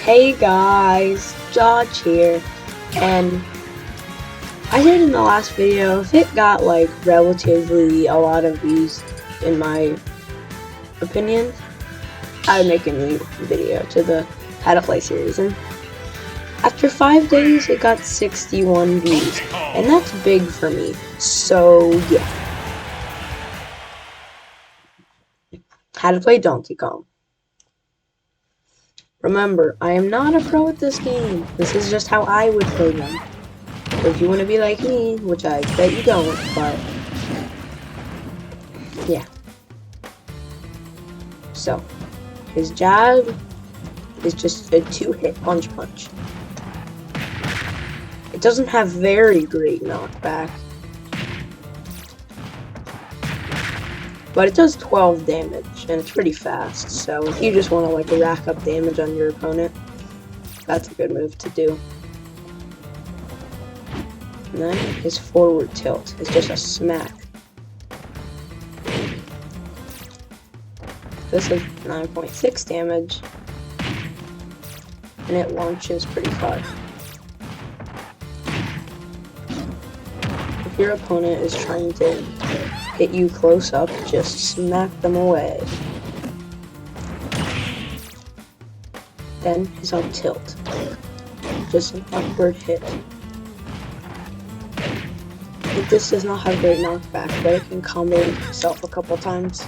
Hey guys, George here, and I said in the last video, if it got like relatively a lot of views, in my opinion, I would make a new video to the How to Play series, and after 5 days it got 61 views, and that's big for me, so yeah. How to Play Donkey Kong. Remember, I am not a pro at this game. This is just how I would play them. So if you want to be like me, which I bet you don't, but yeah. So, his jab is just a 2-hit punch. It doesn't have very great knockback, but it does 12 damage, and it's pretty fast, so if you just want to like rack up damage on your opponent, that's a good move to do. And then his forward tilt is just a smack. This is 9.6 damage, and it launches pretty far. If your opponent is trying to hit you close up, just smack them away. Then his up tilt, just an upward hit. This does not have great knockback, but it can combo itself a couple times.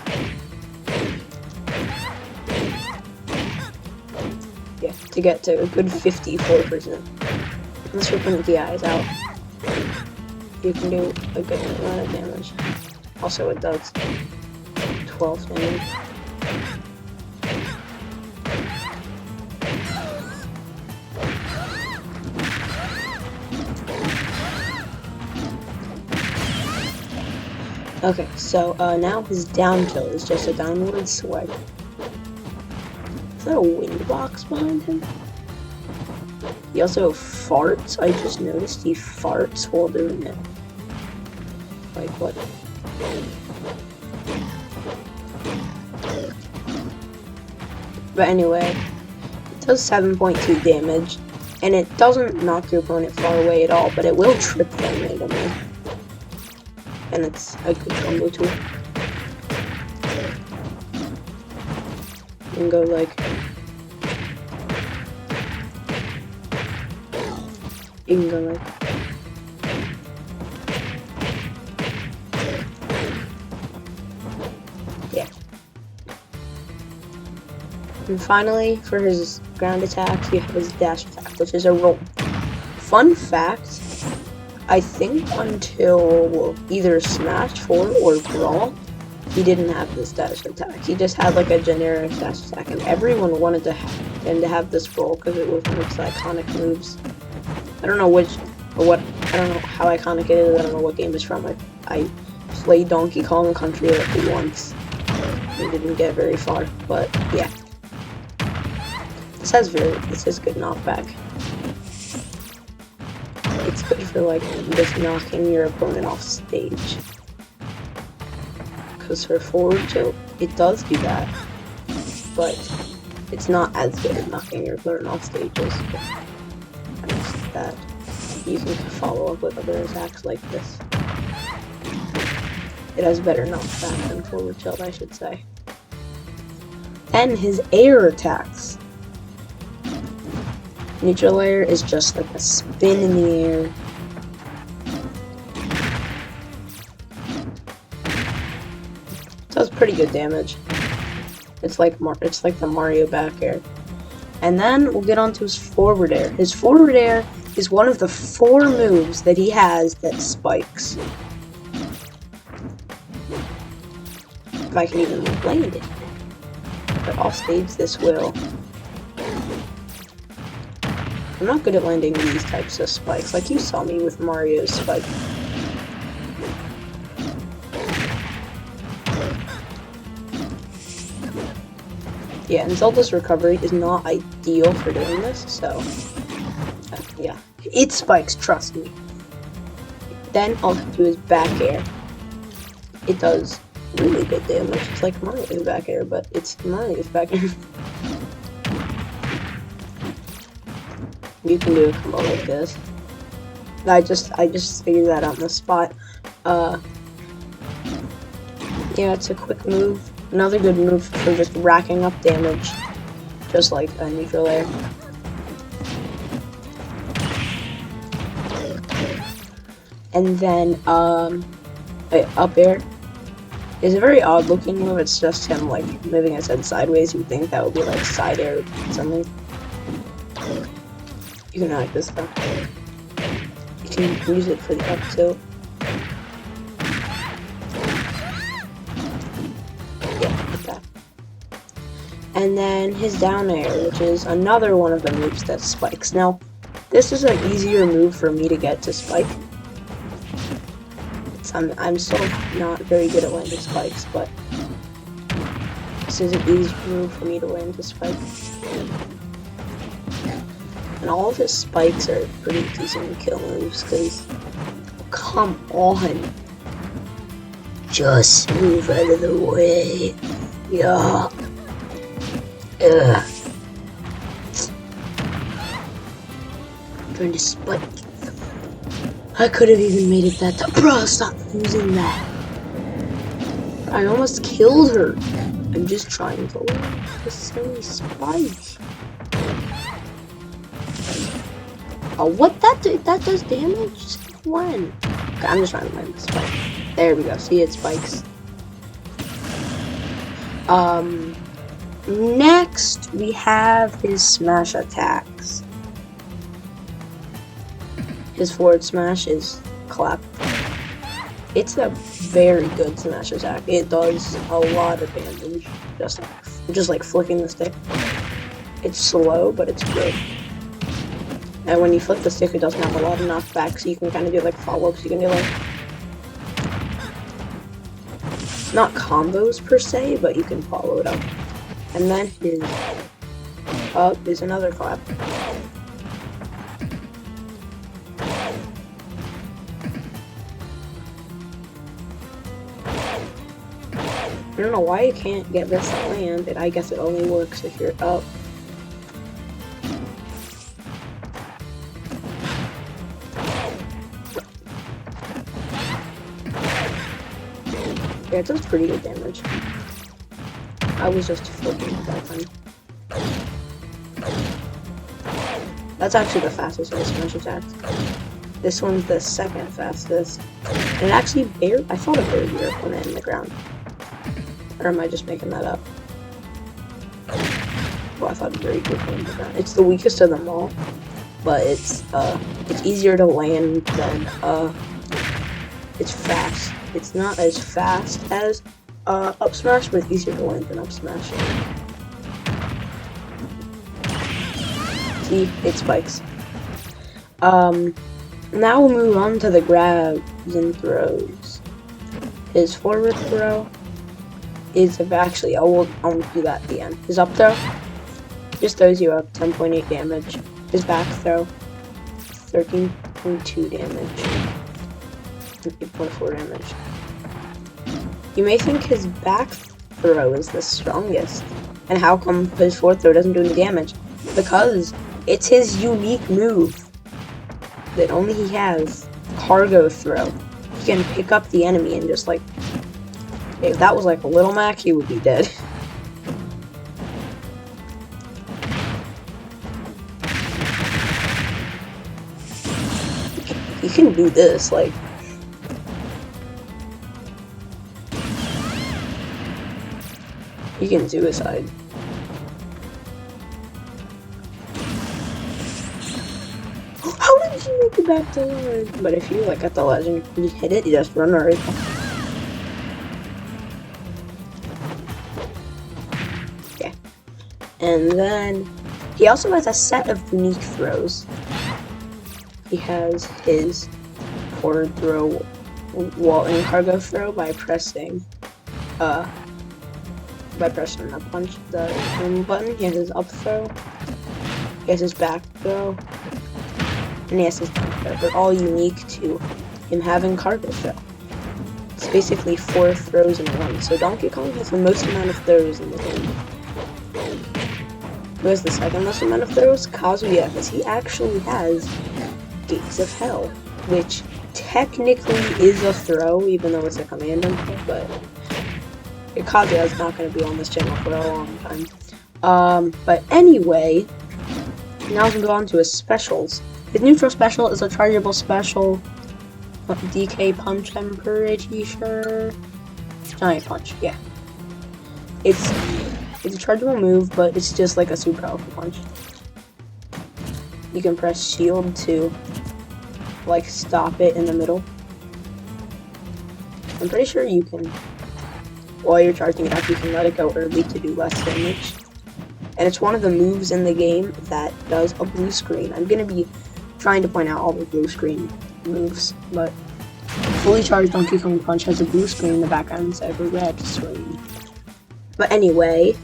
Yeah, to get to a good 54%. Unless your opponent DI is out, you can do a good amount of damage. Also, it does 12 damage. Okay, so now his down tilt is just a downward swipe. Is that a wind box behind him? He also farts. I just noticed he farts while doing it. Like what? But anyway, it does 7.2 damage, and it doesn't knock your opponent far away at all, but it will trip them randomly. And it's a good combo tool. You can go like... You can go like... Yeah. And finally, for his ground attack, you have his dash attack, which is a roll. Fun fact, I think until either Smash 4 or Brawl, he didn't have this dash attack. He just had like a generic dash attack, and everyone wanted to have this roll because it was one of his iconic moves. I don't know which, or what, I don't know how iconic it is, I don't know what game it's from. I played Donkey Kong Country like once. We didn't get very far, but yeah. This has good knockback. It's good for like just knocking your opponent off stage. Because for forward tilt, it does do that, but it's not as good at knocking your opponent off stages. That you can follow up with other attacks like this. It has better knockback than forward tilt, I should say. And his air attacks. Neutral air is just like a spin in the air. Does pretty good damage. It's like the Mario back air. And then we'll get on to his forward air. His forward air is one of the 4 moves that he has that spikes. If I can even land it. But off stage this will. I'm not good at landing these types of spikes, like you saw me with Mario's spike. Yeah, and Zelda's recovery is not ideal for doing this, so yeah. It spikes, trust me. Then I'll do his back air. It does really good damage. It's like Mario's back air, but it's Mario's back air. You can do a combo like this. I just figured that out on the spot. Yeah, it's a quick move. Another good move for just racking up damage, just like a neutral air. And then up air is a very odd looking move. It's just him like moving his head sideways. You'd think that would be like side air or something. You can like this though. You can use it for the up tilt. Yeah, like that. And then his down air, which is another one of the moves that spikes. Now, this is an easier move for me to get to spike. I'm still not very good at landing spikes, but this is an easy move for me to land a spike. And all of his spikes are pretty decent kill moves, because, come on. Just move out of the way. Yeah. Ugh. I'm trying to spike. I could have even made it that time. Bro, stop using that. I almost killed her. I'm just trying to land the silly spike. Oh, what? That does damage? When? Okay, I'm just trying to land the spike. There we go. See, it spikes. Next, we have his smash attacks. His forward smash is clap. It's a very good smash attack. It does a lot of damage, just like flicking the stick. It's slow, but it's good. And when you flick the stick, it doesn't have a lot of knockback, so you can kind of do like follow-ups. You can do like not combos per se, but you can follow it up. And then his up is another clap. I don't know why you can't get this to land, and I guess it only works if you're up. Yeah, it does pretty good damage. I was just flipping that time. That's actually the fastest of the smash attacks. This one's the second fastest. And it actually I thought it barely put it in the ground. Or am I just making that up? Well, I thought it very good in the ground. It's the weakest of them all, but it's easier to land than it's fast. It's not as fast as up smash, but it's easier to land than up smash. See, it spikes. Now we'll move on to the grabs and throws. His forward throw is actually, I'll do that at the end. His up throw just throws you up 10.8 damage. His back throw 13.2 damage. 8.4 damage. You may think his back throw is the strongest. And how come his forward throw doesn't do any damage? Because it's his unique move that only he has. Cargo throw. He can pick up the enemy and just like, if that was like a Little Mac, he would be dead. You can do this, like. You can suicide. How did you make it back to ledge? But if you like at the ledge and you hit it, you just run right. Okay. And then he also has a set of unique throws. He has his forward throw, wall and cargo throw by pressing the punch the home button. He has his up throw. He has his back throw. And he has his down throw. They're all unique to him having cargo throw. It's basically 4 throws in one. So Donkey Kong has the most amount of throws in the game. who has the second most amount of throws? Kazuya, because he actually has Gates of Hell, which technically is a throw, even though it's a command input, but Kazuya is not going to be on this channel for a long time. But anyway, now we can go on to his specials. His neutral special is a chargeable special. DK Punch, I'm pretty sure. Giant Punch, yeah. It's a chargeable move, but it's just like a super powerful punch. You can press shield to like stop it in the middle. I'm pretty sure you can, while you're charging it up, you can let it go early to do less damage. And it's one of the moves in the game that does a blue screen. I'm gonna be trying to point out all the blue screen moves, but fully charged Donkey Kong Punch has a blue screen in the background instead of a red screen. But anyway,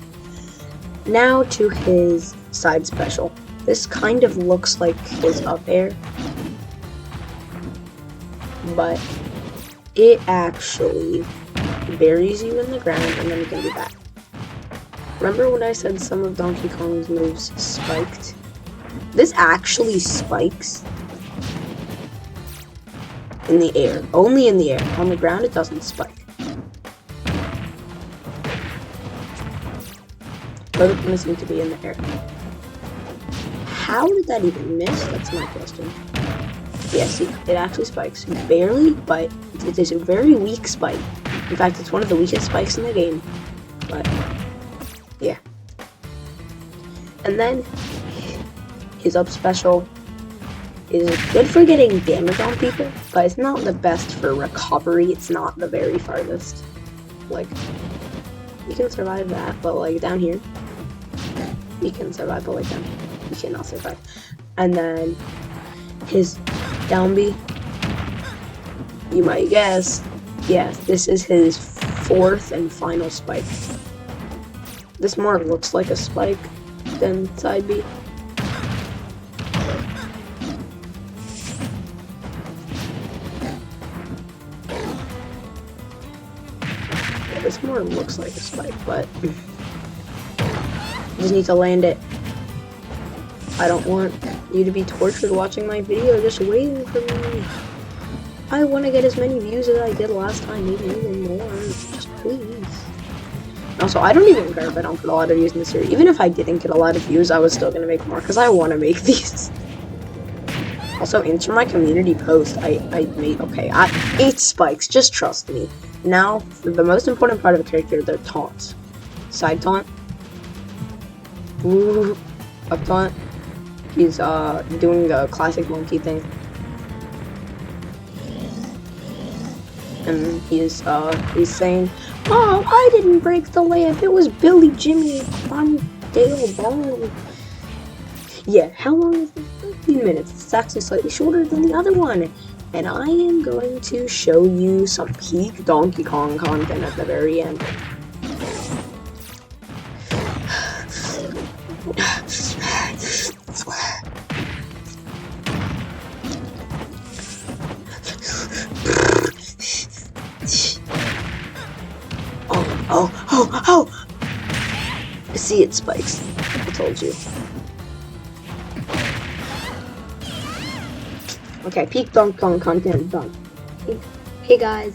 now to his side special. This kind of looks like his up air, but it actually buries you in the ground and then you can be back. Remember when I said some of Donkey Kong's moves spiked? This actually spikes in the air. Only in the air. On the ground, it doesn't spike. But it's missing to be in the air. How did that even miss? That's my question. Yeah, see, it actually spikes. Barely, but it is a very weak spike. In fact, it's one of the weakest spikes in the game. But, yeah. And then, his up special is good for getting damage on people, but it's not the best for recovery. It's not the very farthest. Like, you can survive that, but like down here, you can survive, but like down here, you cannot survive. And then his down B, you might guess, yes, this is his fourth and final spike. This more looks like a spike than side B. This more looks like a spike, but you just need to land it. I don't want you to be tortured watching my video just waiting for me. I want to get as many views as I did last time, maybe even more. Just please. Also, I don't even care if I don't get a lot of views in this series. Even if I didn't get a lot of views, I was still going to make more because I want to make these. Also, answer my community post. I made, okay, 8 spikes, just trust me. Now, for the most important part of a character, their taunts. Side taunt. Ooh, up taunt. He's doing the classic monkey thing. And he's saying, "Oh, I didn't break the lamp. It was Billy, Jimmy, on Dale Ball." Yeah, how long is it? 15 minutes. It's actually slightly shorter than the other one. And I am going to show you some peak Donkey Kong content at the very end. Oh! See, it spikes. I told you. Okay, peak Donkey Kong content done. Hey guys,